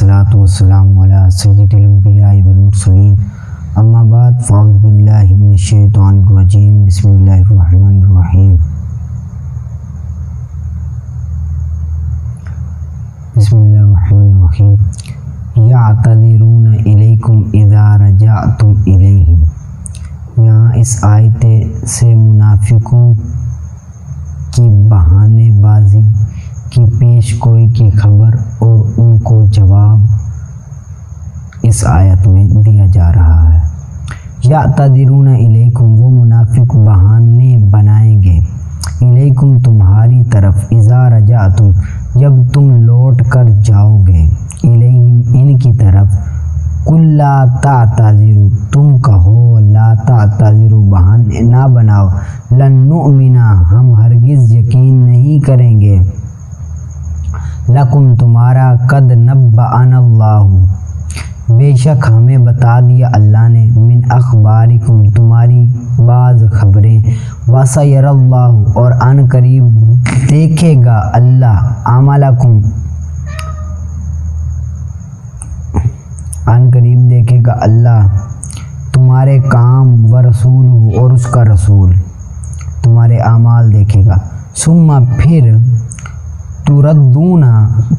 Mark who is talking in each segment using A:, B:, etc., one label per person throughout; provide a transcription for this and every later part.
A: والصلاة والسلام على سید الانبیاء والمرسلین اما بعد فاعوذ باللہ من الشیطان الرجیم بسم اللہ الرحمن الرحیم بسم اللہ الرحمن الرحیم یعتذرون الیکم اذا رجعتم الیہم۔ یہاں اس آیت سے منافقوں کی بہانے بازی کی پیش گوئی کی خبر اور ان کو جواب اس آیت میں دیا جا رہا ہے۔ یعتذرون الیکم، وہ منافق بہانے بنائیں گے، الیکم تمہاری طرف، اذا رجعتم جب تم لوٹ کر جاؤ گے، الیہم ان کی طرف، قل لا تعتذروا تم کہو، لا تعتذروا بہانے نہ بناؤ، لن نؤمن ہم ہرگز یقین نہیں کریں گے، لکم تمہارا، قد نبأنا اللہ بے شک ہمیں بتا دیا اللہ نے، من اخبارکم تمہاری بعض خبریں، وسیر اللہ اور ان قریب دیکھے گا اللہ، عملکم ان قریب دیکھے گا اللہ تمہارے کام، ورسولہ اور اس کا رسول تمہارے اعمال دیکھے گا، ثم پھر تردون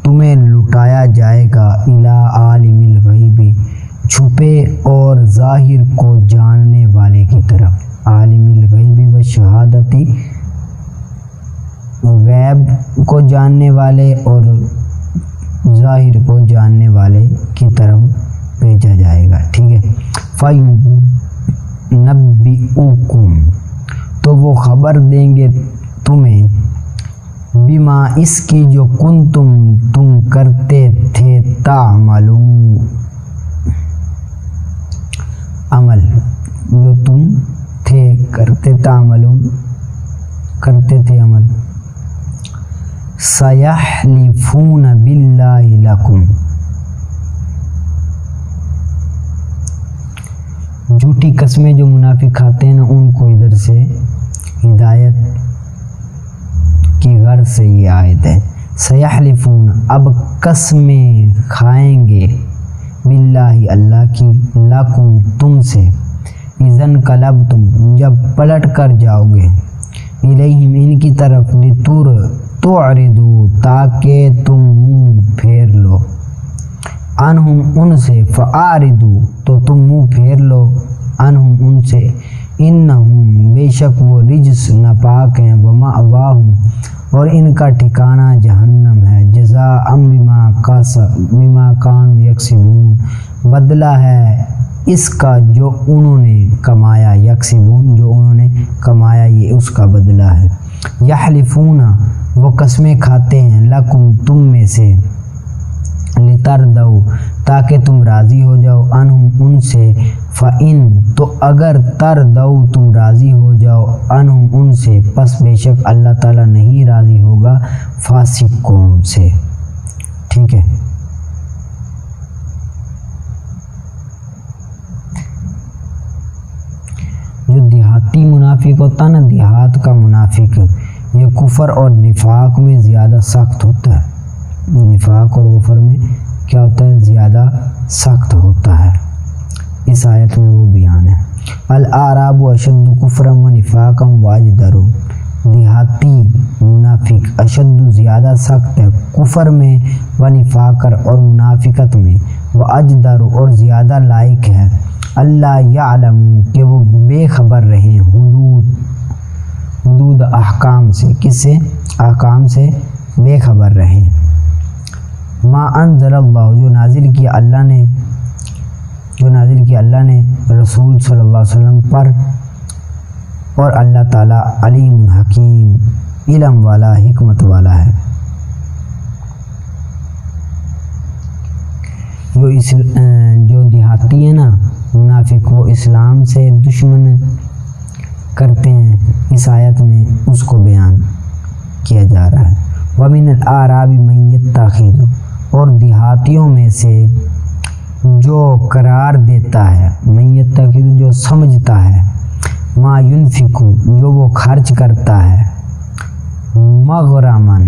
A: تمہیں لٹایا جائے گا، الی عالم الغیب چھپے اور ظاہر کو جاننے والے کی طرف، عالم الغیب و شہادتی غیب کو جاننے والے اور ظاہر کو جاننے والے کی طرف بھیجا جائے گا، ٹھیک ہے۔ فَيُنَبِّئُكُمْ تو وہ خبر دیں گے تمہیں، بما اس کی جو تم کرتے تھے، تعملون عمل جو تم تھے کرتے، تعملون کرتے تھے عمل، سیحلفون باللہ لکم جھوٹی قسمیں جو منافق کھاتے ہیں نا، ان کو ادھر سے ہدایت کی غرض سے یہ آیت ہے۔ سیحلفون اب قسمیں کھائیں گے، باللہ اللہ کی، لکم تم سے، اذا انقلبتم جب پلٹ کر جاؤ گے، الیہم ان کی طرف، تعرضوا تاکہ تم منہ پھیر لو، عنہم ان سے، فاعرضوا تو تم منہ پھیر لو، عنہم ان سے، انہم بے شک وہ، رجس ناپاک ہیں، ومأواہم اور ان کا ٹھکانہ جہنم ہے، جزاء بما کانوا یکسبون بدلہ ہے اس کا جو انہوں نے کمایا، یکسبون جو انہوں نے کمایا یہ اس کا بدلہ ہے۔ یحلفون وہ قسمیں کھاتے ہیں، لکم تم میں سے، لتردوا تاکہ تم راضی ہو جاؤ، عنہم ان سے، فَإِن تو اگر تردوا تم راضی ہو جاؤ، عنہم ان سے، پس بے شک اللہ تعالیٰ نہیں راضی ہوگا فاسق قوم سے، ٹھیک ہے۔ جو دیہاتی منافق ہوتا نا، دیہات کا منافق، یہ کفر اور نفاق میں زیادہ سخت ہوتا ہے، نفاق اور کفر میں کیا ہوتا ہے، زیادہ سخت ہوتا ہے، اس آیت میں وہ بیان ہے۔ الاعراب اشد کفرا و نفاقا واجدر، دیہاتی منافق اشد زیادہ سخت ہے کفر میں، و نفاقر اور منافقت میں، و اجدر اور زیادہ لائق ہے، اللہ یعلم کہ وہ بے خبر رہیں، حدود احکام سے، کس سے، احکام سے بے خبر رہیں، ما انزل اللہ جو نازل کیا اللہ نے رسول صلی اللہ علیہ وسلم پر، اور اللہ تعالیٰ علیم حکیم علم والا حکمت والا ہے۔ جو دیہاتی ہیں نا منافق، وہ اسلام سے دشمن کرتے ہیں، اس آیت میں اس کو بیان کیا جا رہا ہے۔ وَمِنَ الْأَعْرَابِ مَن يَتَّخِذُ اور دیہاتیوں میں سے جو قرار دیتا ہے، من یتخذ جو سمجھتا ہے، ما ينفق جو وہ خرچ کرتا ہے، مغرمن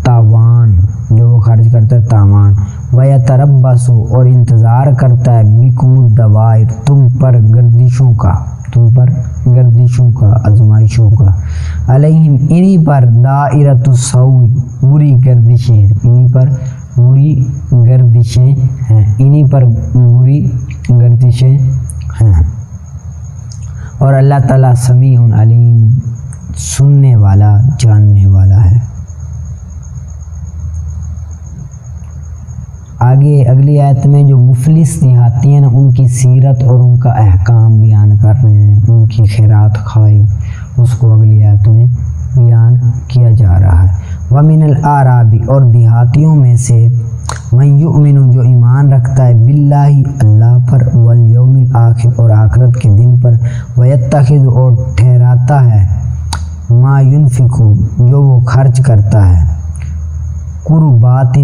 A: تاوان جو وہ خرچ کرتا ہے تاوان، وَيَتَرَبَّصُ یتربصو اور انتظار کرتا ہے بکم الدوائر تم پر گردشوں کا آزمائشوں کا علیہم انہی پر دائرۃ السوء بری گردشیں ہیں اور اللہ تعالیٰ سمیع علیم سننے والا جاننے والا ہے۔ آگے اگلی آیت میں جو مفلس دیہاتی ہیں ان کی سیرت اور ان کا احکام بیان کر رہے ہیں، ان کی خیرات خواہی اس کو اگلی آیت میں بیان کیا جا رہا ہے۔ وَمِنَ الْأَعْرَابِ اور دیہاتیوں میں سے مَن یؤمن جو ایمان رکھتا ہے باللہ اللہ پر والیوم الآخر اور آخرت کے دن پر وَيَتَّخِذُ اور ٹھہراتا ہے ما ينفق جو وہ خرچ کرتا ہے قربات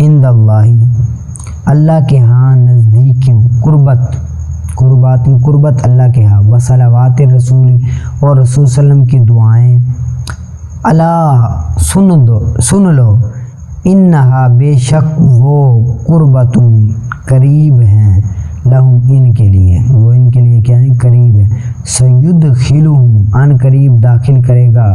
A: عند اللہ کے ہاں نزدیکیوں قربت اللہ کے ہاں وصلوات الرسول اور رسول صلی اللہ علیہ وسلم کی دعائیں الا سن لو انہا بے شک وہ قربت قریب ہیں لہم ان کے لیے کیا ہیں قریب ہے سیدخلہم ان قریب داخل کرے گا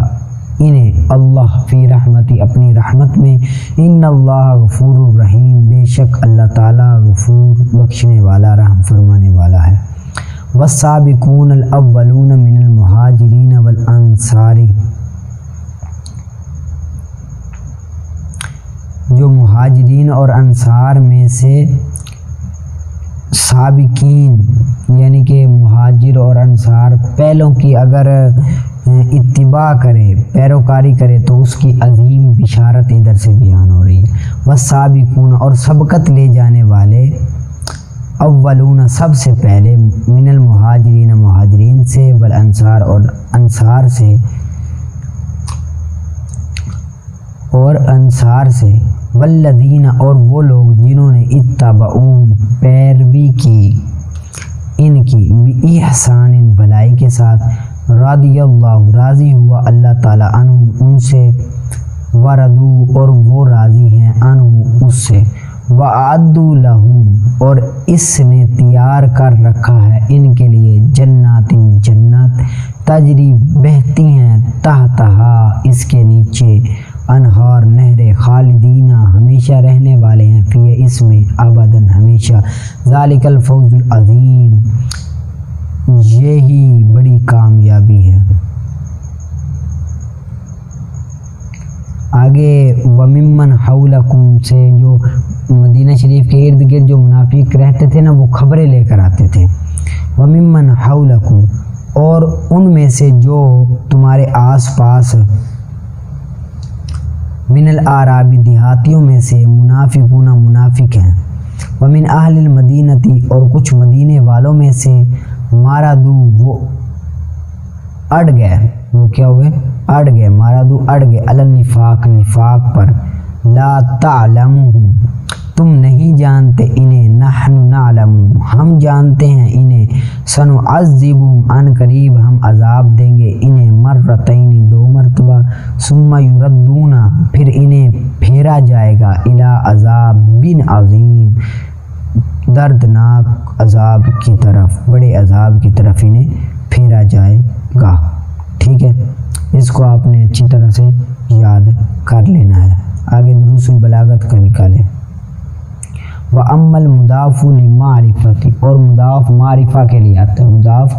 A: انہیں اللہ فی رحمتی اپنی رحمت میں ان اللہ غفور الرحیم بے شک اللہ تعالیٰ غفور بخشنے والا رحم فرمانے والا ہے۔ والسابقون الاولون من المہاجرین والانصار جو مہاجرین اور انصار میں سے سابقین یعنی کہ مہاجر اور انصار پہلوں کی اگر اتباع کرے پیروکاری کرے تو اس کی عظیم بشارت ادھر سے بیان ہو رہی ہے۔ والسابقون اور سبقت لے جانے والے اولون سب سے پہلے من المہاجرین مہاجرین سے والانصار اور انصار سے والذین اور وہ لوگ جنہوں نے اتبعوہم پیروی کی ان کی بإحسان بھلائی کے ساتھ رضی اللہ راضی ہوا اللہ تعالیٰ عنہم ان سے وردو اور وہ راضی ہیں عنہ اس سے وَأَعَدُّوا لَهُمْ اور اس نے تیار کر رکھا ہے ان کے لیے جنات تجری بہتی ہیں تحتہا اس کے نیچے انہار نہریں خالدینہ ہمیشہ رہنے والے ہیں فی اس میں ابداً ہمیشہ ذالک الفوز العظیم یہی بڑی کامیابی ہے۔ آگے وممن حولکم سے جو مدینہ شریف کے ارد گرد جو منافق رہتے تھے نا وہ خبریں لے کر آتے تھے۔ وممن حولکم اور ان میں سے جو تمہارے آس پاس من الاعراب دیہاتیوں میں سے منافقون منافق ہیں ومن اہل المدینتی اور کچھ مدینے والوں میں سے مارادو وہ اڑ گئے وہ کیا ہوئے اڑ گئے مارادو اڑ گئے النفاق نفاق پر لا تعلمہم تم نہیں جانتے انہیں نحن نعلم ہم جانتے ہیں انہیں سنعذبہم ان قریب ہم عذاب دیں گے انہیں مرتین دو مرتبہ ثم یردون پھر انہیں پھیرا جائے گا الی عذاب بن عظیم دردناک عذاب کی طرف بڑے عذاب کی طرف انہیں پھیرا جائے گا۔ ٹھیک ہے، اس کو آپ نے اچھی طرح سے یاد کر لینا ہے۔ آگے دروس البلاغت کا نکالیں۔ وَأَمَّا الْمُضَافُ لِمَعْرِفَةِ اور مضاف معرفہ کے لیے آتا ہے۔ مضاف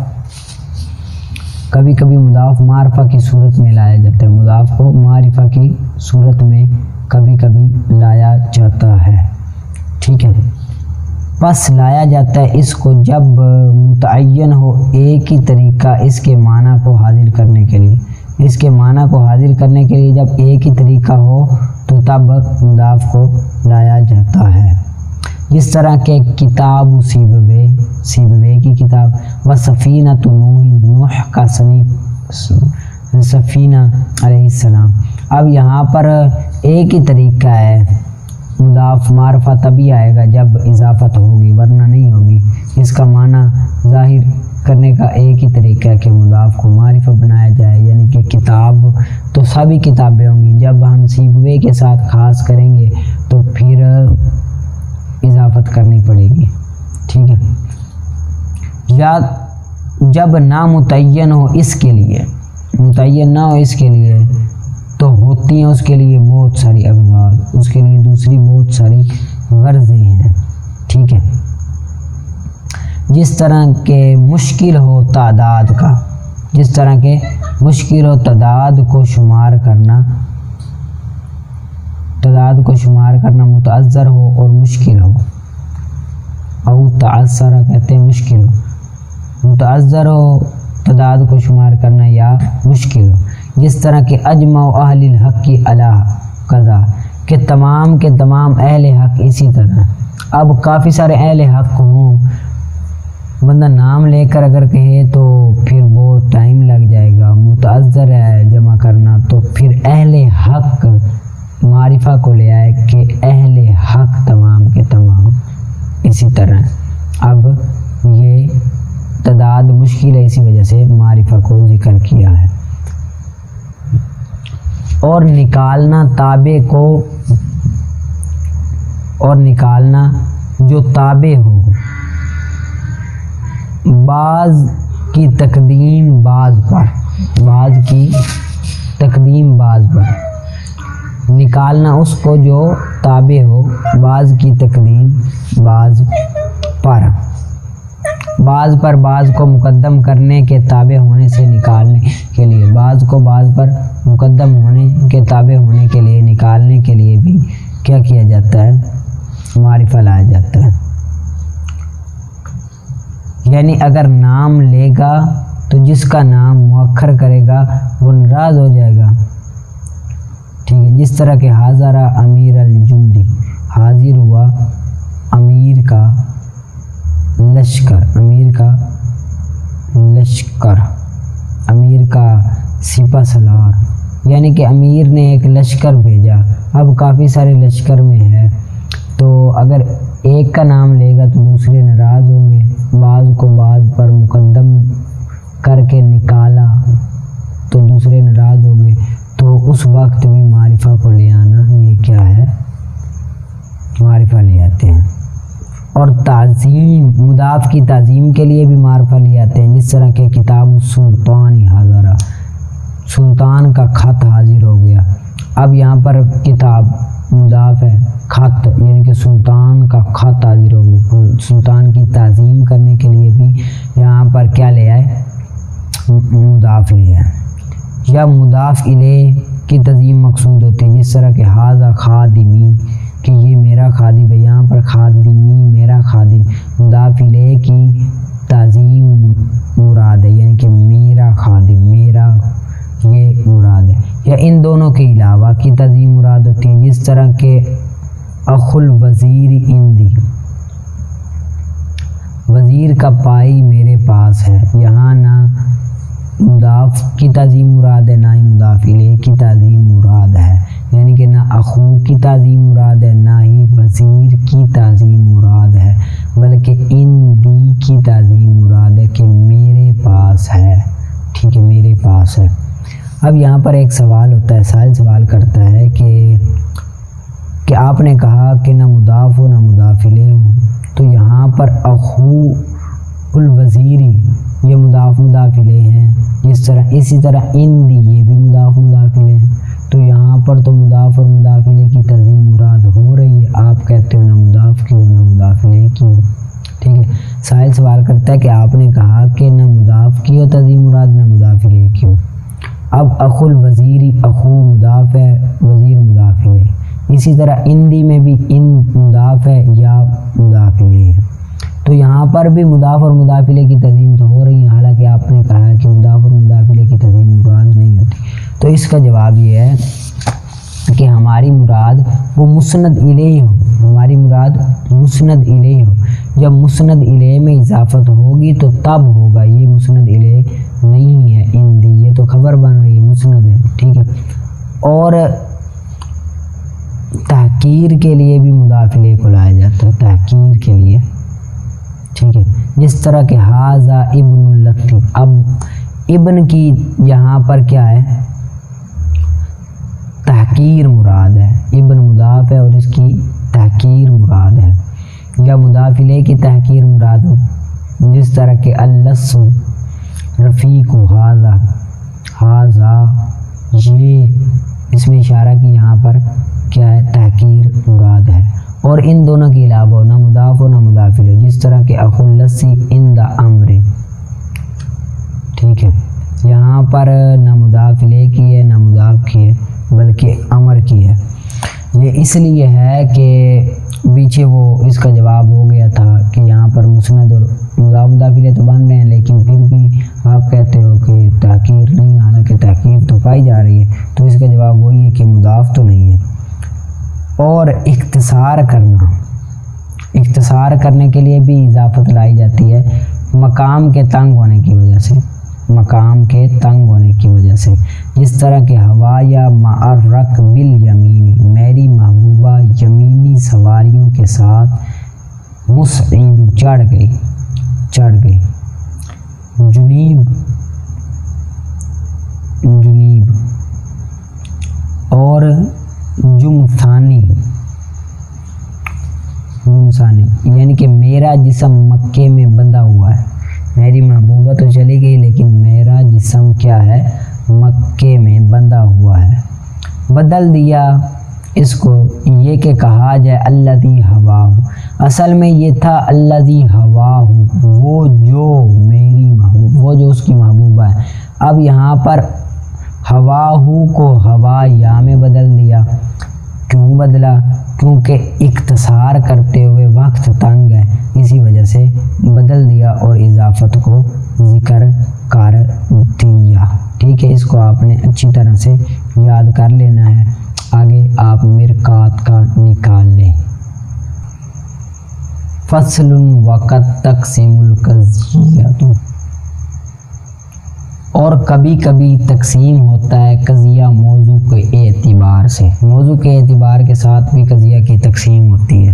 A: کبھی کبھی مضاف معرفہ کی صورت میں لایا جاتا ہے، مضاف کو معرفہ کی صورت میں کبھی کبھی لایا جاتا ہے۔ ٹھیک ہے، پس لایا جاتا ہے اس کو جب متعین ہو ایک ہی طریقہ اس کے معنی کو حاضر کرنے کے لیے جب ایک ہی طریقہ ہو تو تب مضاف کو لایا جاتا ہے۔ جس طرح کہ کتاب سیبوے کی کتاب و سفینہ نوح کا سفینہ علیہ السلام۔ اب یہاں پر ایک ہی طریقہ ہے، مضاف معرفہ تبھی آئے گا جب اضافت ہوگی ورنہ نہیں ہوگی۔ اس کا معنی ظاہر کرنے کا ایک ہی طریقہ ہے کہ مضاف کو معرفہ بنایا جائے، یعنی کہ کتاب تو سبھی کتابیں ہوں گی، جب ہم سیبوے کے ساتھ خاص کریں گے تو پھر اضافت کرنی پڑے گی، ٹھیک ہے۔ یا جب نامتعین ہو اس کے لیے، متعین نہ ہو اس کے لیے، تو ہوتی ہیں اس کے لیے بہت ساری اغراض، اس کے لیے دوسری بہت ساری غرضیں ہیں، ٹھیک ہے۔ جس طرح کے مشکل ہو تعداد کا، جس طرح کے مشکل ہو تعداد کو شمار کرنا، تعداد کو شمار کرنا متعذر ہو اور مشکل ہو، او تعذر کہتے ہیں مشکل ہو، متعذر ہو تعداد کو شمار کرنا یا مشکل ہو۔ جس طرح کہ اجمع اہل الحق کی علی قضا، کہ تمام کے تمام اہل حق اسی طرح۔ اب کافی سارے اہل حق ہوں، بندہ نام لے کر اگر کہے تو پھر بہت ٹائم لگ جائے گا، متعذر ہے جمع کرنا، تو پھر اہل حق معرفہ کو لے آئے کہ اہل حق تمام کے تمام اسی طرح۔ اب یہ تعداد مشکل ہے، اسی وجہ سے معرفہ کو ذکر کیا ہے۔ اور نکالنا تابع کو، اور نکالنا جو تابع ہو، بعض کی تقدیم بعض پر، بعض کی تقدیم بعض پر، نکالنا اس کو جو تابع ہو بعض کی تقدیم بعض پر، بعض پر بعض کو مقدم کرنے کے تابع ہونے سے نکالنے کے لیے، بعض کو بعض پر مقدم ہونے کے تابع ہونے کے لیے نکالنے کے لیے بھی کیا کیا جاتا ہے، معرفہ لایا جاتا ہے۔ یعنی اگر نام لے گا تو جس کا نام مؤخر کرے گا وہ ناراض ہو جائے گا، ٹھیک ہے۔ جس طرح کہ حاضر امیر الجندی، حاضر ہوا امیر کا لشکر، امیر کا لشکر، امیر کا سپہ سالار، یعنی کہ امیر نے ایک لشکر بھیجا، اب کافی سارے لشکر میں ہے، تو اگر ایک کا نام لے گا تو دوسرے ناراض ہوں گے، بعض کو بعض پر مقدم کر کے نکالا تو دوسرے ناراض ہوں گے، تو اس وقت بھی معرفہ کو لے آنا یہ کیا ہے، معرفہ لے آتے ہیں۔ اور تعظیم، مضاف کی تعظیم کے لیے بھی معرفہ لے آتے ہیں، جس طرح کہ کتاب السلطان حاضرہ، سلطان کا خط حاضر ہو گیا۔ اب یہاں پر کتاب مضاف ہے، خط یعنی کہ سلطان کا خط حاضر ہو گیا، سلطان کی تعظیم کرنے کے لیے بھی یہاں پر کیا لے آئے، مضاف لے آئے۔ یا مضاف الیہ کی تعظیم مقصود ہوتی ہے، جس طرح کہ ھذا خادمی، کہ یہ میرا خادم ہے، یہاں پر خادمی میرا خادم، مضاف الیہ کی تعظیم مراد ہے، یعنی کہ میرا خادم، میرا یہ مراد ہے۔ یا ان دونوں کے علاوہ کی تعظیم مراد ہوتی ہے، جس طرح کہ اخو الوزیر عندی، وزیر کا پائی میرے پاس ہے، یہاں نہ مضاف کی تعظیم مراد ہے، نہ ہی مضاف الیہ کی تعظیم مراد ہے، یعنی کہ نہ اخو کی تعظیم مراد ہے، نہ ہی وزیر کی تعظیم مراد ہے، بلکہ عندی کی تعظیم مراد ہے کہ میرے پاس ہے، ٹھیک ہے، میرے پاس ہے۔ اب یہاں پر ایک سوال ہوتا ہے، سائل سوال کرتا ہے کہ آپ نے کہا کہ نہ مضاف ہو نہ مضاف الیہ ہو، تو یہاں پر اخو الوزیری یہ مضاف الیہ ہیں، جس طرح اسی طرح عندی یہ بھی مضاف الیہ ہیں، تو یہاں پر تو مضاف اور مضاف الیہ کی تعظیم مراد ہو رہی ہے، آپ کہتے ہو نہ مضاف کی ہو نہ مضاف الیہ کی ہو، ٹھیک ہے۔ سائل سوال کرتا ہے کہ آپ نے کہا کہ نہ مضاف کی ہو تعظیم مراد نہ مضاف الیہ کی ہو۔ اب اخو الوزیری، اخو مضاف ہے، وزیر مضاف الیہ، اسی طرح عندی میں بھی عند مضاف ہے یا مضاف الیہ ہے، تو یہاں پر بھی مضاف اور مضاف الیہ کی تعظیم تو ہو رہی ہے، حالانکہ آپ نے کہا ہے کہ مضاف اور مضاف الیہ کی تعظیم مراد نہیں ہوتی۔ تو اس کا جواب یہ ہے کہ ہماری مراد وہ مسند الیہ ہو، ہماری مراد مسند الیہ ہو، جب مسند الیہ میں اضافت ہوگی تو تب ہوگا، یہ مسند الیہ نہیں ہے عندی، یہ تو خبر بن رہی ہے، مسند ہے، ٹھیک ہے۔ اور تحقیر کے لیے بھی مضاف الیہ کو لایا جاتا ہے، تحقیر کے لیے، ٹھیک ہے، جس طرح کہ ھذا ابن اللتی، اب ابن کی یہاں پر کیا ہے، تحقیر مراد ہے، ابن مضاف ہے اور اس کی تحقیر مراد ہے، یا مضاف الیہ کی تحقیر مراد ہو، جس طرح کہ اللص رفیق ہاذا، یہ اس میں اشارہ کی یہاں پر کیا ہے، تحقیر مراد ہے، اور ان دونوں کے علاوہ نہ مضاف ہو نہ مضاف الیہ، جس طرح کہ اخو اللصی عند امر، ٹھیک ہے، یہاں پر نہ مضاف الیہ کی ہے نہ مضاف کی ہے بلکہ امر کی ہے۔ یہ اس لیے ہے کہ پیچھے وہ اس کا جواب ہو گیا تھا کہ یہاں پر مسند اور مضاف الیہ تو بن رہے ہیں، لیکن پھر بھی آپ کہتے ہو کہ تحقیر نہیں، حالانکہ تحقیر تو پائی جا رہی ہے، تو اس کا جواب وہی ہے کہ مضاف تو نہیں ہے۔ اور اختصار کرنے کے لیے بھی اضافت لائی جاتی ہے مقام کے تنگ ہونے کی وجہ سے، جس طرح کہ ہوایا معرک بالیمینی، میری محبوبہ یمینی سواریوں کے ساتھ مسعید چڑھ گئی، جنیب اور جمثانی، یعنی کہ میرا جسم مکے میں بندھا ہوا ہے، میری محبوبہ تو چلی گئی لیکن میرا جسم کیا ہے، مکے میں بندھا ہوا ہے۔ بدل دیا اس کو یہ کہ کہا جائے الذی ہواہ، اصل میں یہ تھا الذی ہواہ، وہ جو اس کی محبوبہ ہے۔ اب یہاں پر ہواہ کو ہوا یا میں بدل دیا، کیوں بدلا؟ کیونکہ اختصار کرتے ہوئے وقت تنگ ہے، اسی وجہ سے بدل دیا اور اضافت کو ذکر کر دیا، ٹھیک ہے۔ اس کو آپ نے اچھی طرح سے یاد کر لینا ہے، آگے آپ مرکات کا نکال لیں۔ فصل وقت تقسیم القضیۃ، اور کبھی کبھی تقسیم ہوتا ہے قضیہ موضوع کے اعتبار سے، موضوع کے اعتبار کے ساتھ بھی قضیہ کی تقسیم ہوتی ہے،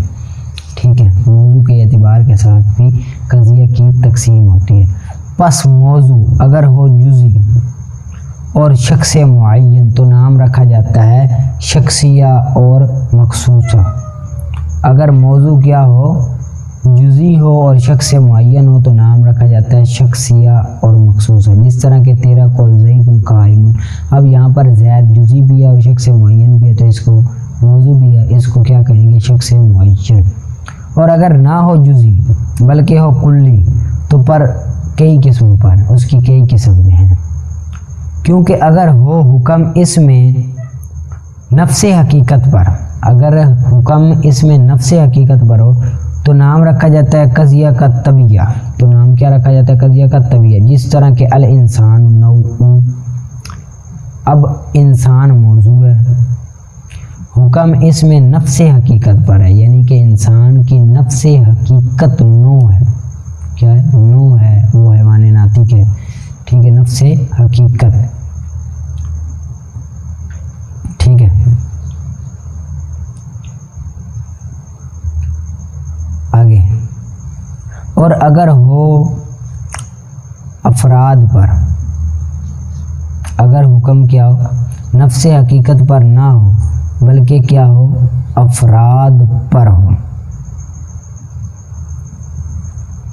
A: ٹھیک ہے، موضوع کے اعتبار کے ساتھ بھی قضیہ کی تقسیم ہوتی ہے۔ پس موضوع اگر ہو جزئی اور شخص معین تو نام رکھا جاتا ہے شخصیہ اور مخصوصہ۔ اگر موضوع کیا ہو، جزئی ہو اور شخص معین ہو تو نام رکھا جاتا ہے شخصیہ اور مخصوصہ، جس طرح کہ تیرا قول زید قائم۔ اب یہاں پر زید جزئی بھی ہے اور شخص معین بھی ہے، تو اس کو موضوع بھی ہے، اس کو کیا کہیں گے، شخص معین۔ اور اگر نہ ہو جزئی بلکہ ہو کلی تو پر کئی قسموں پر، اس کی کئی قسم میں ہیں، کیونکہ اگر ہو حکم اس میں نفس حقیقت پر، اگر حکم اس میں نفس حقیقت پر ہو تو نام رکھا جاتا ہے قضیہ کا طبیعہ، تو نام کیا رکھا جاتا ہے، قضیہ کا طبیعہ، جس طرح کہ الانسان نوع۔ اب انسان موضوع ہے، حکم اس میں نفس حقیقت پر ہے، یعنی کہ انسان کی نفس حقیقت نوع ہے، کیا ہے، نوع ہے، وہ حیوان ناطق ہے، ٹھیک ہے، نفس حقیقت، ٹھیک ہے۔ آگے، اور اگر ہو افراد پر، اگر حکم کیا ہو نفس حقیقت پر نہ ہو بلکہ کیا ہو، افراد پر ہو،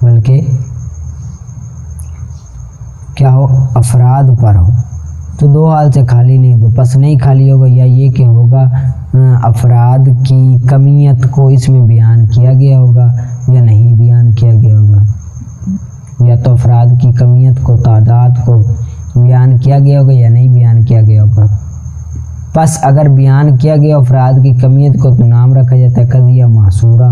A: بلکہ کیا ہو، افراد پر ہو، تو دو حال سے خالی نہیں ہوگا، پس نہیں خالی ہوگا، یا یہ کہ ہوگا افراد کی کمیت کو اس میں بیان کیا گیا ہوگا یا نہیں بیان کیا گیا ہوگا، یا تو افراد کی کمیت کو، تعداد کو بیان کیا گیا ہوگا یا نہیں بیان کیا گیا ہوگا۔ پس اگر بیان کیا گیا افراد کی کمیت کو تو نام رکھا جاتا ہے قضیہ محصورہ،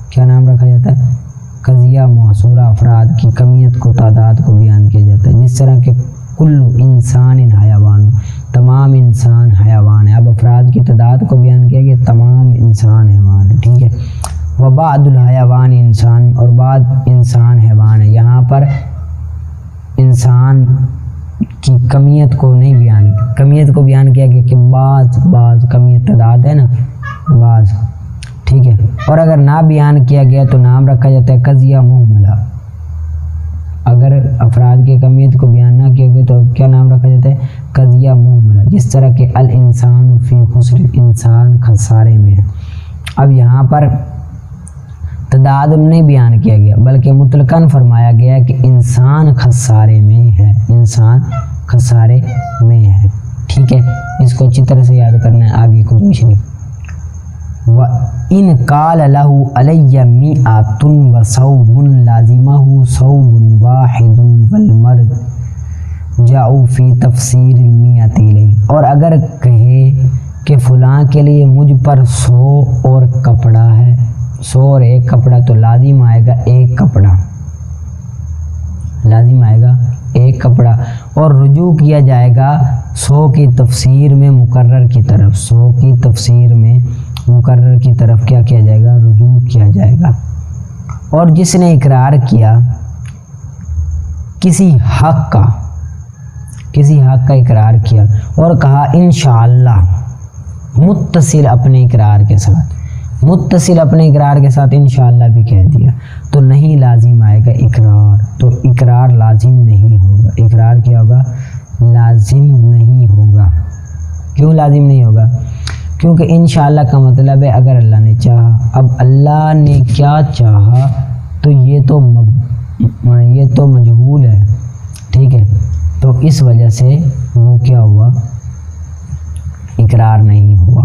A: کیا نام رکھا جاتا ہے، قضیہ محصورہ، افراد کی کمیت کو، تعداد کو بیان کیا جاتا ہے، جس طرح کہ کل انسان حیوان، تمام انسان حیوان ہے۔ اب افراد کی تعداد کو بیان کیا گیا، تمام انسان حیوان ہے، ٹھیک ہے۔ وبعض الحیوان انسان، اور بعض انسان حیوان ہے، یہاں پر انسان کی کمیت کو نہیں بیان، کمیت کو بیان کیا گیا کہ بعض کمیت تعداد ہے نا، بعض، ٹھیک ہے۔ اور اگر نہ بیان کیا گیا تو نام رکھا جاتا ہے قضیہ مہملہ، اگر افراد کی کمیت کو بیان نہ کیا گیا تو کیا نام رکھا جاتا ہے، قضیہ مہملہ، جس طرح کہ الانسان فی خسر، انسان خسارے میں ہے۔ اب یہاں پر تعداد نہیں بیان کیا گیا بلکہ مطلقاً فرمایا گیا کہ انسان خسارے میں ہے، انسان خسارے میں ہے۔ ٹھیک ہے، اس کو اچھی طرح سے یاد کرنا ہے۔ آگے قرآن شریف وَإِنْ قَالَ لَهُ عَلَيَّ مِئَةٌ وَصَوْبٌ لَازِمَهُ صَوْبٌ وَاحِدٌ وَالْمَرْجَعُ فِي تَفْسِيرِ الْمِئَةِ إِلَيْهِ، اور اگر کہے کہ فلاں کے لیے مجھ پر 100 اور کپڑا ہے، 100 اور ایک کپڑا، تو لازم آئے گا ایک کپڑا، لازم آئے گا ایک کپڑا، اور رجوع کیا جائے گا 100 کی تفسیر میں مقرر کی طرف، 100 کی تفسیر میں مقرر کی طرف کیا کیا جائے گا؟ رجوع کیا جائے گا۔ اور جس نے اقرار کیا کسی حق کا اقرار کیا اور کہا انشاءاللہ، متصل اپنے اقرار کے ساتھ انشاءاللہ بھی کہہ دیا، تو نہیں لازم آئے گا اقرار، تو اقرار لازم نہیں ہوگا۔ اقرار کیا ہوگا؟ لازم نہیں ہوگا۔ کیوں لازم نہیں ہوگا؟ کیونکہ انشاءاللہ کا مطلب ہے اگر اللہ نے چاہا۔ اب اللہ نے کیا چاہا تو یہ تو مجہول ہے، ٹھیک ہے، تو اس وجہ سے وہ کیا ہوا؟ اقرار نہیں ہوا۔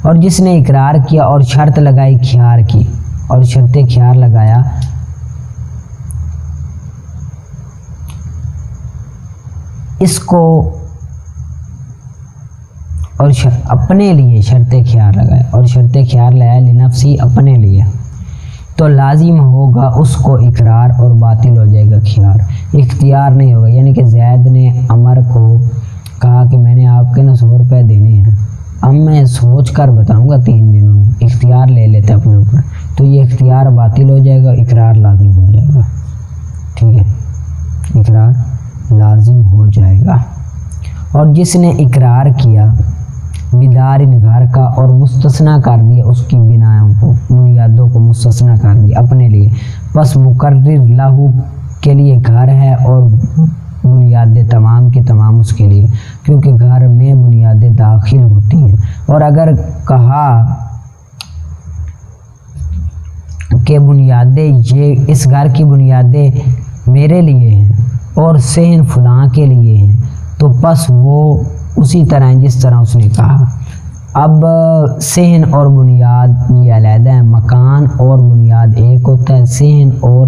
A: اور جس نے اقرار کیا اور شرط لگائی خیار کی، اور شرط خیار لگایا، اس کو اور اپنے لیے شرط خیار لگایا، اور شرط خیار لگایا لنفسی، اپنے لیے، تو لازم ہوگا اس کو اقرار اور باطل ہو جائے گا خیار، اختیار نہیں ہوگا۔ یعنی کہ زید نے عمر کو کہا کہ میں نے آپ کے 100 روپے دینے ہیں، اب میں سوچ کر بتاؤں گا 3 دنوں میں، اختیار لے لیتے اپنے اوپر، تو یہ اختیار باطل ہو جائے گا، اقرار لازم ہو جائے گا، ٹھیک ہے، اقرار لازم ہو جائے گا۔ اور جس نے اقرار کیا بدارن گھر کا اور مستثنا کر دیا اس کی بناؤں کو، بنیادوں کو مستثنا کر دیا اپنے لیے، بس مقرر لہو کے لیے گھر ہے اور بنیادیں تمام کی تمام اس کے لیے، کیونکہ گھر میں بنیادیں داخل ہوتی ہیں۔ اور اگر کہا کہ بنیادیں اس گھر کی بنیادیں میرے لیے ہیں اور صحن فلاں کے لیے ہیں، تو بس وہ اسی طرح ہیں جس طرح اس نے کہا۔ اب صحن اور بنیاد یہ علیحدہ ہیں، مکان اور بنیاد ایک ہوتا ہے، صحن اور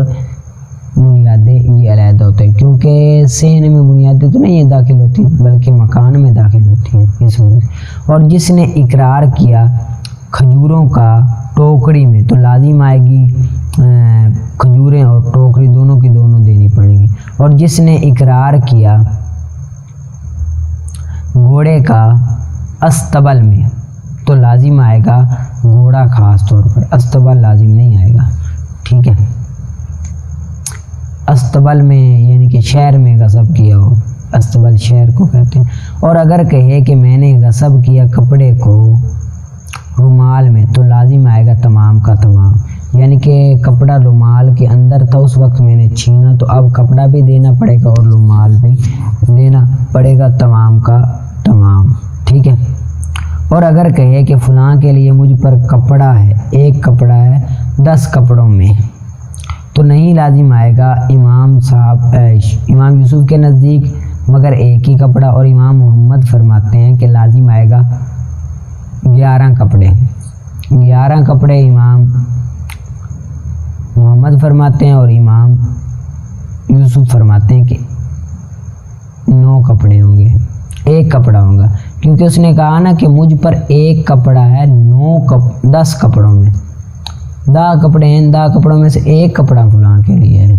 A: بنیادیں یہ علیحدہ ہوتے ہیں، کیونکہ صحن میں بنیادیں تو نہیں داخل ہوتی بلکہ مکان میں داخل ہوتی ہیں، اس وجہ سے۔ اور جس نے اقرار کیا کھجوروں کا ٹوکری میں، تو لازم آئے گی کھجوریں اور ٹوکری دونوں کی دونوں دینی پڑیں گی۔ اور جس نے اقرار کیا گھوڑے کا استبل میں، تو لازم آئے گا گھوڑا، خاص طور پر استبل لازم نہیں آئے گا، ٹھیک ہے، استبل میں یعنی کہ شہر میں غصب کیا ہو، استبل شہر کو کہتے ہیں۔ اور اگر کہے کہ میں نے غصب کیا کپڑے کو رومال میں، تو لازم آئے گا تمام کا تمام، یعنی کہ کپڑا رومال کے اندر تھا اس وقت میں نے چھینا، تو اب کپڑا بھی دینا پڑے گا اور رومال بھی دینا پڑے گا، تمام کا تمام، ٹھیک ہے۔ اور اگر کہے کہ فلاں کے لیے مجھ پر کپڑا ہے، ایک کپڑا ہے 10 کپڑوں میں، تو نہیں لازم آئے گا امام یوسف کے نزدیک مگر ایک ہی کپڑا، اور امام محمد فرماتے ہیں کہ لازم آئے گا 11 کپڑے، 11 کپڑے امام محمد فرماتے ہیں، اور امام یوسف فرماتے ہیں کہ 9 کپڑے ہوں گے، ایک کپڑا ہوگا، کیونکہ اس نے کہا نا کہ مجھ پر ایک کپڑا ہے 10 کپڑوں میں، 10 کپڑے ہیں، 10 کپڑوں میں سے ایک کپڑا فلاں کے لیے ہے،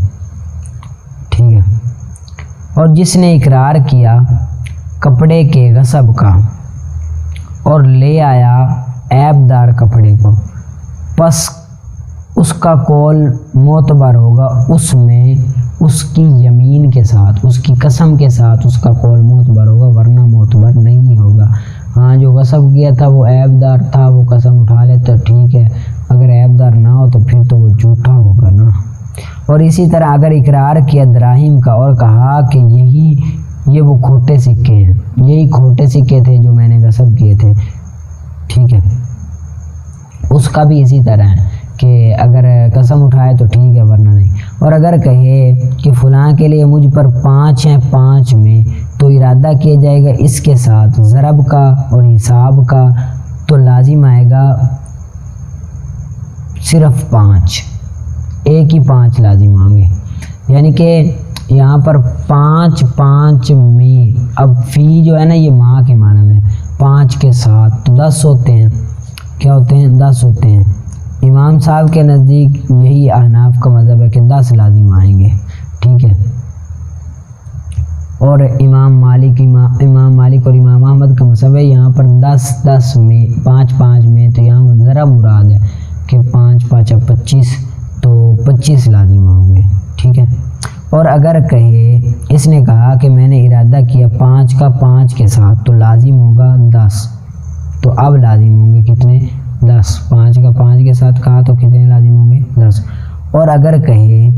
A: ٹھیک ہے۔ اور جس نے اقرار کیا کپڑے کے غصب کا اور لے آیا عیب دار کپڑے کو، پس اس کا قول معتبر ہوگا، اس میں اس کی یمین کے ساتھ، اس کی قسم کے ساتھ اس کا قول معتبر ہوگا، ورنہ معتبر نہیں ہوگا۔ ہاں جو غصب کیا تھا وہ عیب دار تھا، وہ قسم اٹھا لے تو ٹھیک ہے، اگر عیب دار نہ ہو تو پھر تو وہ جھوٹا ہوگا نا۔ اور اسی طرح اگر اقرار کیا دراہیم کا اور کہا کہ یہ وہ کھوٹے سکے ہیں، یہی کھوٹے سکے تھے جو میں نے غصب کیے تھے، ٹھیک ہے، اس کا بھی اسی طرح ہے کہ اگر قسم اٹھائے تو ٹھیک ہے ورنہ نہیں، اور اگر کہے کہ فلاں کے لیے مجھ پر 5 ہیں 5 میں، تو ارادہ کیا جائے گا اس کے ساتھ ضرب کا اور حساب کا، تو لازم آئے گا صرف 5، ایک ہی 5 لازم آئیں گے، یعنی کہ یہاں پر 5 5 میں، اب فی جو ہے نا یہ ماں کے معنی میں، 5 کے ساتھ تو 10 ہوتے ہیں، کیا ہوتے ہیں 10 ہوتے ہیں۔ امام صاحب کے نزدیک یہی احناف کا مذہب ہے کہ 10 لازم آئیں گے، ٹھیک ہے، اور امام مالک اور امام احمد کا مذہب ہے یہاں پر 10 10 میں، 5 5 میں، تو یہاں ذرا مراد ہے کہ 5 5 25، تو 25 لازم ہوں گے، ٹھیک ہے۔ اور اگر کہے اس نے کہا کہ میں نے ارادہ کیا 5 کا 5 کے ساتھ، تو لازم ہوگا 10، تو اب لازم ہوں گے کتنے 10، 5 کا 5 کے ساتھ کہا تو کتنے لازم ہوں گے 10۔ اور اگر کہے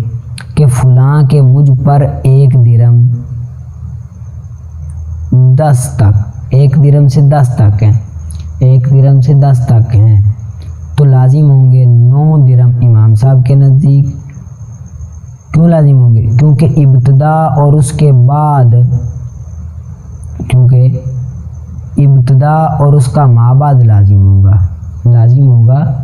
A: کہ فلاں کے مجھ پر 1 درہم 10 تک، 1 درہم سے 10 تک ہیں، 1 درہم سے 10 تک ہیں، تو لازم ہوں گے 9 درہم امام صاحب کے نزدیک۔ کیوں لازم ہوں گے؟ کیونکہ ابتدا اور اس کے بعد، کیونکہ ابتدا اور اس کا مابعد لازم ہوگا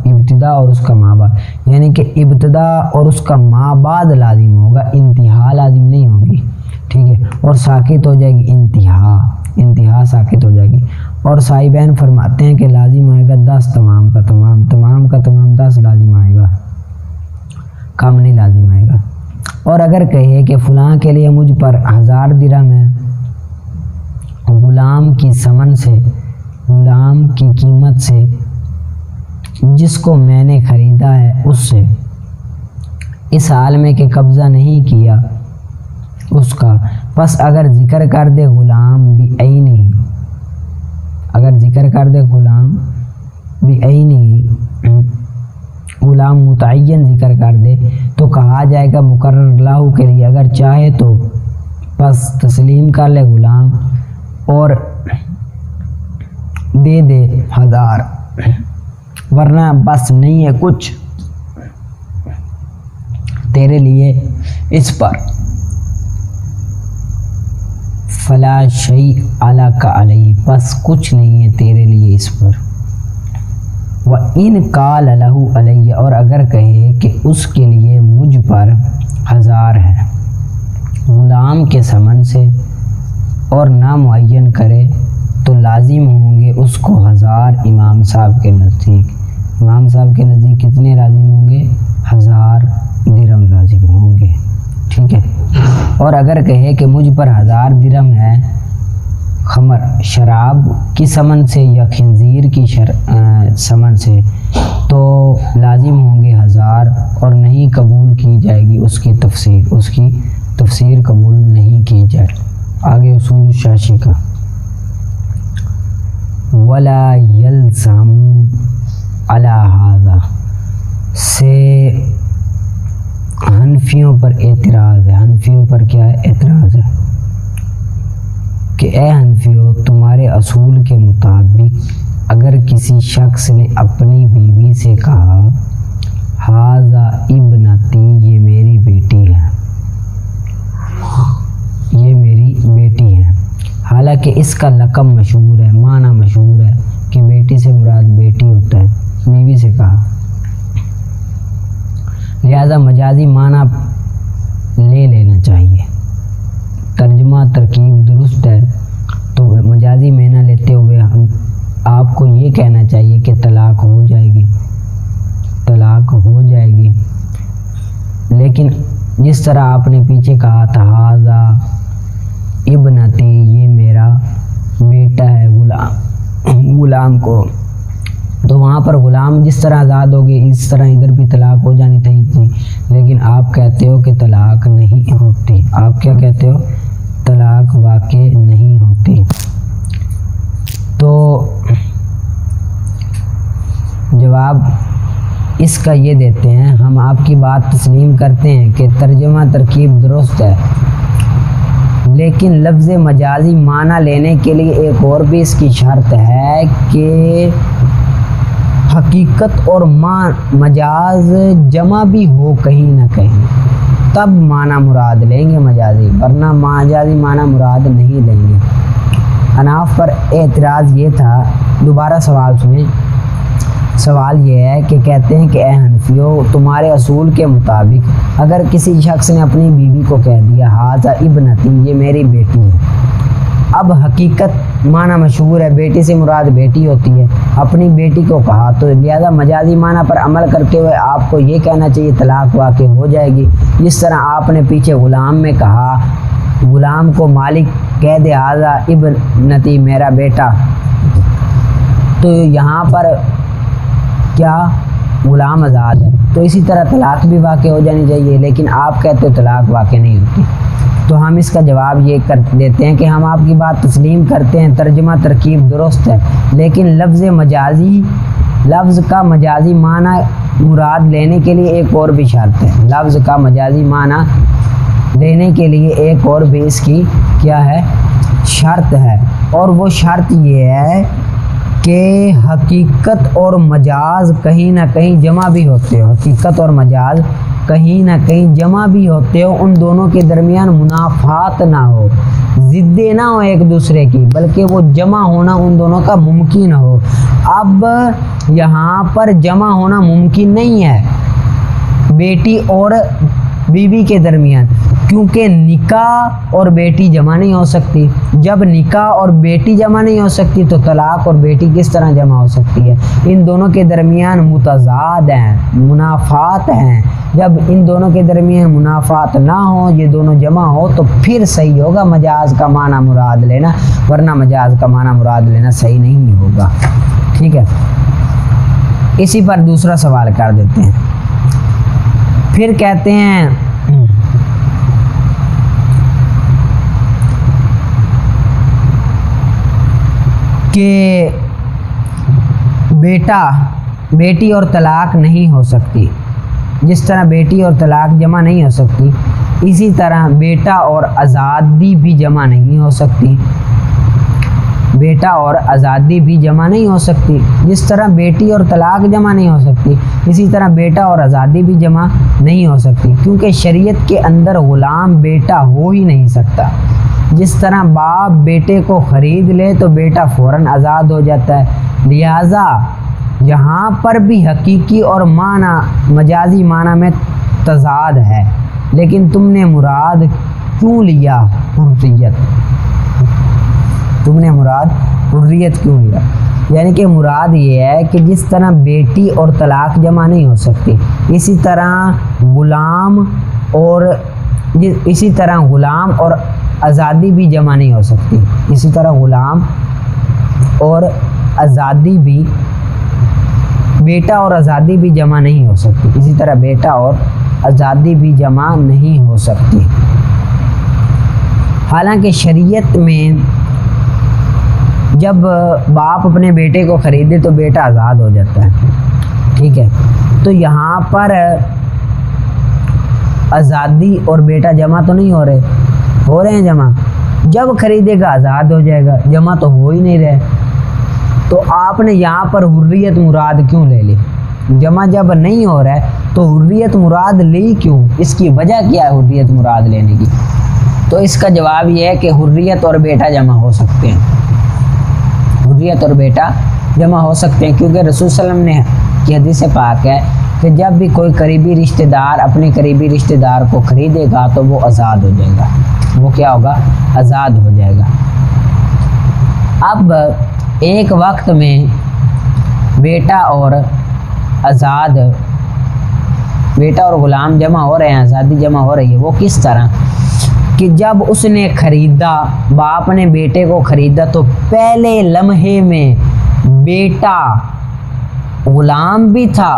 A: ابتدا اور اس کا مابعد، یعنی کہ ابتدا اور اس کا مابعد لازم ہوگا، انتہا لازم نہیں ہوگی، ٹھیک ہے، اور ساکت ہو جائے گی انتہا ساکت ہو جائے گی۔ اور صاحبین فرماتے ہیں کہ لازم آئے گا 10 تمام کا تمام 10 لازم آئے گا، کم نہیں لازم آئے گا۔ اور اگر کہے کہ فلاں کے لیے مجھ پر 1000 درہم ہے، غلام کی ثمن سے، غلام کی قیمت سے، جس کو میں نے خریدا ہے اس سے، اس حال میں کہ قبضہ نہیں کیا اس کا، پس اگر ذکر کر دے غلام بھی عینی، غلام متعین ذکر کر دے تو کہا جائے گا مقرر لاہو کے لیے، اگر چاہے تو پس تسلیم کر لے غلام اور دے دے 1000، ورنہ بس نہیں ہے کچھ تیرے لیے اس پر، فلا شیء علیک علیہ، بس کچھ نہیں ہے تیرے لیے اس پر۔ وَإِنْ قَالَ لَهُ عَلَيَّ، اور اگر کہے کہ اس کے لیے مجھ پر 1000 ہے غلام کے ثمن سے اور نہ معین کرے، تو لازم ہوں گے اس کو 1000 امام صاحب کے نزدیک کتنے لازم ہوں گے 1000 درہم لازم ہوں گے، ٹھیک ہے۔ اور اگر کہے کہ مجھ پر 1000 درہم ہے خمر شراب کی ثمن سے یا خنزیر کی ثمن سے، تو لازم ہوں گے 1000، اور نہیں قبول کی جائے گی اس کی تفسیر قبول نہیں کی جائے۔ آگے اصول الشاشی کا، ولا یلزم علی ھذا سے حنفیوں پر اعتراض ہے۔ حنفیوں پر کیا ہے؟ اعتراض ہے کہ اے حنفیوں، تمہارے اصول کے مطابق اگر کسی شخص نے اپنی بیوی سے کہا ھذا ابنتی، یہ میری بیٹی ہے، حالانکہ اس کا لقب مشہور ہے، معنی مشہور ہے کہ بیٹی سے مراد بیٹی ہوتا ہے، بیوی سے کہا، لہذا مجازی معنی لے لینا چاہیے، ترجمہ ترکیب درست ہے، تو مجازی معنی لیتے ہوئے آپ کو یہ کہنا چاہیے کہ طلاق ہو جائے گی، لیکن جس طرح آپ نے پیچھے کہا تھا ھذا ابنتی، یہ میرا بیٹا ہے غلام کو، تو وہاں پر غلام جس طرح آزاد ہو گئے اس طرح ادھر بھی طلاق ہو جانی تھی، لیکن آپ کہتے ہو کہ طلاق نہیں ہوتی، آپ کیا کہتے ہو؟ طلاق واقع نہیں ہوتی۔ تو جواب اس کا یہ دیتے ہیں، ہم آپ کی بات تسلیم کرتے ہیں کہ ترجمہ ترکیب درست ہے، لیکن لفظ مجازی معنی لینے کے لیے ایک اور بھی اس کی شرط ہے کہ حقیقت اور مجاز جمع بھی ہو کہیں نہ کہیں تب معنی مراد لیں گے مجازی، ورنہ مجازی معنی مراد نہیں لیں گے۔ حناف پر اعتراض یہ تھا، دوبارہ سوال سنیں۔ سوال یہ ہے کہ کہتے ہیں کہ اے حنفیو، تمہارے اصول کے مطابق اگر کسی شخص نے اپنی بیوی کو کہہ دیا ھذا ابنتی، یہ میری بیٹی ہے، اب حقیقت معنی مشہور ہے، بیٹی سے مراد بیٹی ہوتی ہے، اپنی بیٹی کو کہا، تو لہذا مجازی معنی پر عمل کرتے ہوئے آپ کو یہ کہنا چاہیے طلاق واقع ہو جائے گی، جس طرح آپ نے پیچھے غلام میں کہا، غلام کو مالک کہہ دے ھذا ابنتی، میرا بیٹا، تو یہاں پر کیا غلام آزاد ہے، تو اسی طرح طلاق بھی واقع ہو جانی چاہیے، لیکن آپ کہتے ہو طلاق واقع نہیں ہوتی۔ تو ہم اس کا جواب یہ کر دیتے ہیں کہ ہم آپ کی بات تسلیم کرتے ہیں، ترجمہ ترکیب درست ہے، لیکن لفظ کا مجازی معنی مراد لینے کے لیے ایک اور بھی شرط ہے، لفظ کا مجازی معنی لینے کے لیے ایک اور بھی اس کی کیا ہے، شرط ہے، اور وہ شرط یہ ہے کہ حقیقت اور مجاز کہیں نہ کہیں جمع بھی ہوتے ہو، حقیقت اور مجاز کہیں نہ کہیں جمع بھی ہوتے ہو، ان دونوں کے درمیان منافات نہ ہو، ضدیں نہ ہو ایک دوسرے کی، بلکہ وہ جمع ہونا ان دونوں کا ممکن ہو۔ اب یہاں پر جمع ہونا ممکن نہیں ہے بیٹی اور بیوی کے درمیان، کیونکہ نکاح اور بیٹی جمع نہیں ہو سکتی، جب نکاح اور بیٹی جمع نہیں ہو سکتی تو طلاق اور بیٹی کس طرح جمع ہو سکتی ہے؟ ان دونوں کے درمیان متضاد ہیں، منافات ہیں، جب ان دونوں کے درمیان منافات نہ ہو، یہ دونوں جمع ہو، تو پھر صحیح ہوگا مجاز کا معنی مراد لینا، ورنہ مجاز کا معنی مراد لینا صحیح نہیں ہوگا۔ ٹھیک ہے، اسی پر دوسرا سوال کر دیتے ہیں۔ پھر کہتے ہیں کہ بیٹی اور طلاق نہیں ہو سکتی، جس طرح بیٹی اور طلاق جمع نہیں ہو سکتی، اسی طرح بیٹا اور آزادی بھی جمع نہیں ہو سکتی، بیٹا اور آزادی بھی جمع نہیں ہو سکتی، جس طرح بیٹی اور طلاق جمع نہیں ہو سکتی، اسی طرح بیٹا اور آزادی بھی جمع نہیں ہو سکتی، کیونکہ شریعت کے اندر غلام بیٹا ہو ہی نہیں سکتا۔ جس طرح باپ بیٹے کو خرید لے تو بیٹا فوراً آزاد ہو جاتا ہے، لہٰذا یہاں پر بھی حقیقی اور مجازی معنی میں تضاد ہے، لیکن تم نے مراد کیوں لیا حریت؟ تم نے مراد حریت کیوں لیا؟ یعنی کہ مراد یہ ہے کہ جس طرح بیٹی اور طلاق جمع نہیں ہو سکتی، اسی طرح غلام اور آزادی بھی جمع نہیں ہو سکتی، اسی طرح غلام اور آزادی بھی، بیٹا اور آزادی بھی جمع نہیں ہو سکتی، اسی طرح بیٹا اور آزادی بھی جمع نہیں ہو سکتی۔ حالانکہ شریعت میں جب باپ اپنے بیٹے کو خریدے تو بیٹا آزاد ہو جاتا ہے، ٹھیک ہے، تو یہاں پر آزادی اور بیٹا جمع تو نہیں ہو رہے ہیں جمع، جب خریدے گا آزاد ہو جائے گا، جمع تو ہو ہی نہیں رہے، تو آپ نے یہاں پر حریت مراد کیوں لے لی؟ جمع جب نہیں ہو رہا ہے تو حریت مراد لی کیوں؟ اس کی وجہ کیا ہے حریت مراد لینے کی؟ تو اس کا جواب یہ ہے کہ حریت اور بیٹا جمع ہو سکتے ہیں، حریت اور بیٹا جمع ہو سکتے ہیں، کیونکہ رسول صلی اللہ علیہ وسلم کی حدیث پاک ہے کہ جب بھی کوئی قریبی رشتہ دار اپنے قریبی رشتہ دار کو خریدے گا تو وہ آزاد ہو جائے گا، وہ کیا ہوگا؟ آزاد ہو جائے گا۔ اب ایک وقت میں بیٹا اور غلام جمع ہو رہے ہیں، آزادی جمع ہو رہی ہے، وہ کس طرح کہ جب اس نے خریدا، باپ نے بیٹے کو خریدا تو پہلے لمحے میں بیٹا غلام بھی تھا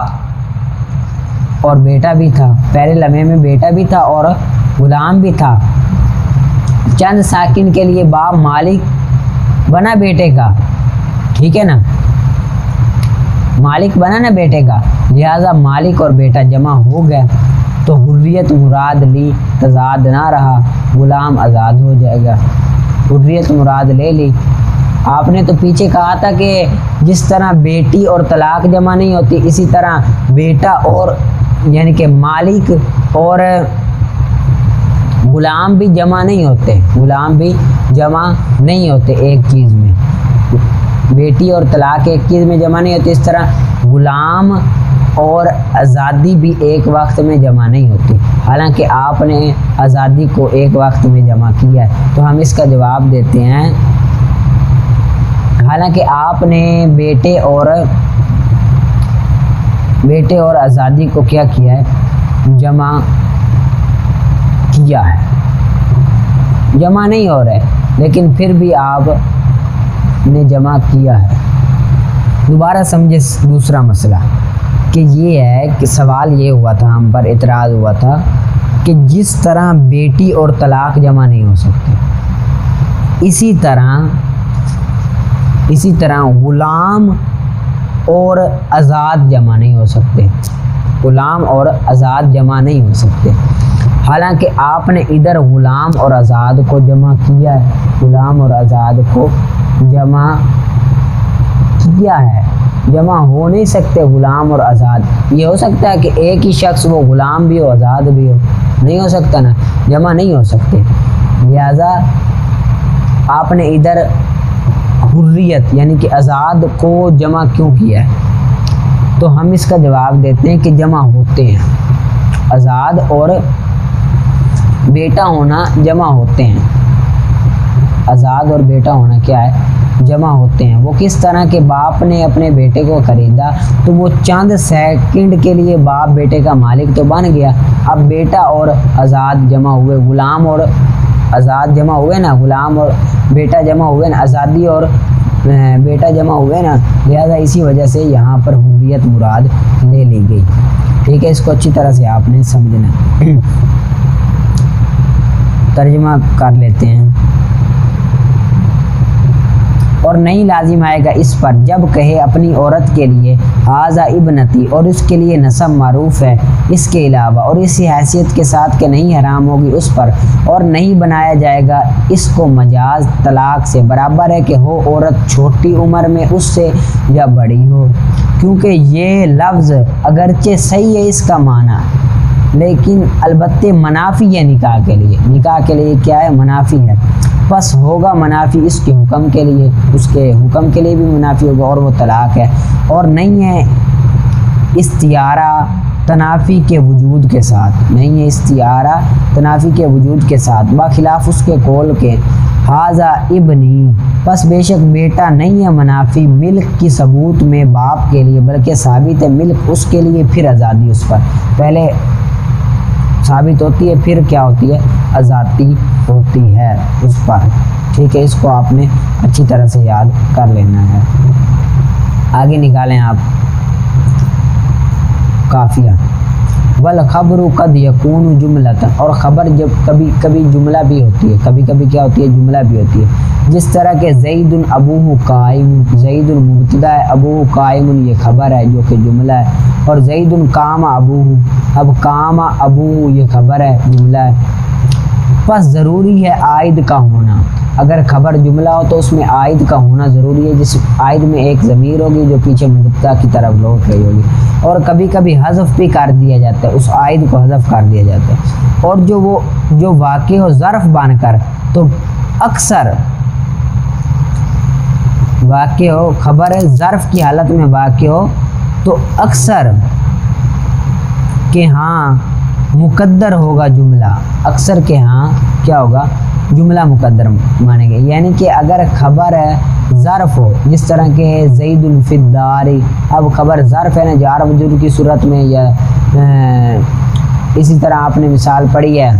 A: اور بیٹا بھی تھا، پہلے لمحے میں بیٹا بھی تھا اور غلام بھی تھا، چند ساکن کے لیے باپ مالک بنا بیٹے کا، ٹھیک ہے نا، مالک بنا نا بیٹے کا، لہذا مالک اور بیٹا جمع ہو گئے تو حریت مراد لی، تضاد نہ رہا، غلام آزاد ہو جائے گا، حریت مراد لے لی آپ نے تو پیچھے کہا تھا کہ جس طرح بیٹی اور طلاق جمع نہیں ہوتی، اسی طرح بیٹا اور یعنی کہ مالک اور غلام بھی جمع نہیں ہوتے، غلام بھی جمع نہیں ہوتے ایک چیز میں، بیٹی اور طلاق ایک چیز میں جمع نہیں ہوتی، اس طرح غلام اور آزادی بھی ایک وقت میں جمع نہیں ہوتی، حالانکہ آپ نے آزادی کو ایک وقت میں جمع کیا ہے۔ تو ہم اس کا جواب دیتے ہیں، حالانکہ آپ نے بیٹے اور آزادی کو کیا کیا ہے؟ جمع کیا ہے، جمع نہیں ہو رہے لیکن پھر بھی آپ نے جمع کیا ہے۔ دوبارہ سمجھے دوسرا مسئلہ کہ یہ ہے کہ سوال یہ ہوا تھا، ہم پر اعتراض ہوا تھا کہ جس طرح بیٹی اور طلاق جمع نہیں ہو سکتے، اسی طرح غلام اور آزاد جمع نہیں ہو سکتے، غلام اور آزاد جمع نہیں ہو سکتے، حالانکہ آپ نے ادھر غلام اور آزاد کو جمع کیا ہے، غلام اور آزاد کو جمع کیا ہے۔ جمع ہو نہیں سکتے غلام اور آزاد، یہ ہو سکتا ہے کہ ایک ہی شخص وہ غلام بھی ہو آزاد بھی ہو، نہیں ہو سکتا نا، جمع نہیں ہو سکتے، لہذا آپ نے ادھر حریت یعنی کہ آزاد کو جمع کیوں کیا ہے؟ تو ہم اس کا جواب دیتے ہیں کہ جمع ہوتے ہیں، آزاد اور بیٹا ہونا جمع ہوتے ہیں، آزاد اور بیٹا ہونا کیا ہے؟ جمع ہوتے ہیں۔ وہ کس طرح کہ باپ نے اپنے بیٹے کو خریدا تو وہ چند سیکنڈ کے لیے باپ بیٹے کا مالک تو بن گیا، اب بیٹا اور آزاد جمع ہوئے، غلام اور آزاد جمع ہوئے نا، غلام اور بیٹا جمع ہوئے نا، آزادی اور بیٹا جمع ہوئے نا، لہذا اسی وجہ سے یہاں پر حریت مراد لے لی گئی۔ ٹھیک ہے، اس کو اچھی طرح سے آپ نے سمجھنا۔ ترجمہ کر لیتے ہیں۔ اور نہیں لازم آئے گا اس پر جب کہے اپنی عورت کے لیے حاذا ابنتی، اور اس کے لیے نسب معروف ہے اس کے علاوہ، اور اسی حیثیت کے ساتھ کہ نہیں حرام ہوگی اس پر، اور نہیں بنایا جائے گا اس کو مجاز طلاق سے، برابر ہے کہ ہو عورت چھوٹی عمر میں اس سے یا بڑی ہو، کیونکہ یہ لفظ اگرچہ صحیح ہے اس کا معنی، لیکن البتہ منافی ہے نکاح کے لیے، نکاح کے لیے کیا ہے؟ منافی ہے، پس ہوگا منافی اس کے حکم کے لیے، اس کے حکم کے لیے بھی منافی ہوگا، اور وہ طلاق ہے، اور نہیں ہے استعارہ تنافی کے وجود کے ساتھ، نہیں ہے استعارہ تنافی کے وجود کے ساتھ، بخلاف اس کے قول کے حاذا ابنی، پس بے شک بیٹا نہیں ہے منافی ملک کی ثبوت میں باپ کے لیے، بلکہ ثابت ہے ملک اس کے لیے، پھر آزادی اس پر، پہلے ثابت ہوتی ہے پھر کیا ہوتی ہے؟ آزادی ہوتی ہے اس پر۔ ٹھیک ہے، اس کو آپ نے اچھی طرح سے یاد کر لینا ہے۔ آگے نکالیں آپ قافیہ۔ والخبر قد یکون جملۃ، اور خبر جب کبھی کبھی جملہ بھی ہوتی ہے، کبھی کبھی کیا ہوتی ہے؟ جملہ بھی ہوتی ہے، جس طرح کہ زید ابوہ قائم، زید مبتدا ہے، ابوہ قائم یہ خبر ہے جو کہ جملہ ہے، اور زید قام ابوہ، اب قام ابوہ یہ خبر ہے، جملہ ہے، پس ضروری ہے عائد کا ہونا، اگر خبر جملہ ہو تو اس میں عائد کا ہونا ضروری ہے، جس عائد میں ایک ضمیر ہوگی جو پیچھے مبتدا کی طرف لوٹ رہی ہوگی، اور کبھی کبھی حذف بھی کر دیا جاتا ہے، اس عائد کو حذف کر دیا جاتا ہے، اور جو واقع ہو ظرف بن کر، تو اکثر واقع ہو، خبر ظرف کی حالت میں واقع ہو تو اکثر کے ہاں مقدر ہوگا جملہ، اکثر کے ہاں کیا ہوگا؟ جملہ مقدر مانے گے، یعنی کہ اگر خبر ظرف ہو، جس طرح کہ زید فی الدار، اب خبر ظرف ہے نا جار مجرور کی صورت میں، یا اسی طرح آپ نے مثال پڑھی ہے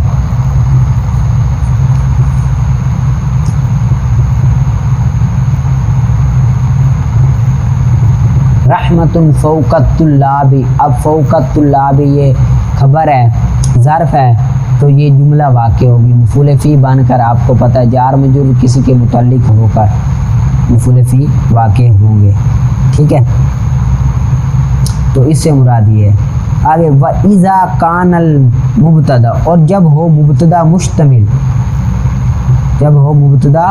A: رحمت فوق الطلاب، اب فوق الطلاب یہ خبر ہے، ظرف ہے، تو یہ جملہ واقع ہوگی، مفعول فی بن کر، آپ کو پتہ ہے جار مجرور کسی کے متعلق ہو کر مفعول فی واقع ہوں گے۔ ٹھیک ہے، تو اس سے مراد یہ ہے۔ آگے وَإِذَا كَانَ الْمُبْتَدَأُ، اور جب ہو مبتدا مشتمل، جب ہو مبتدا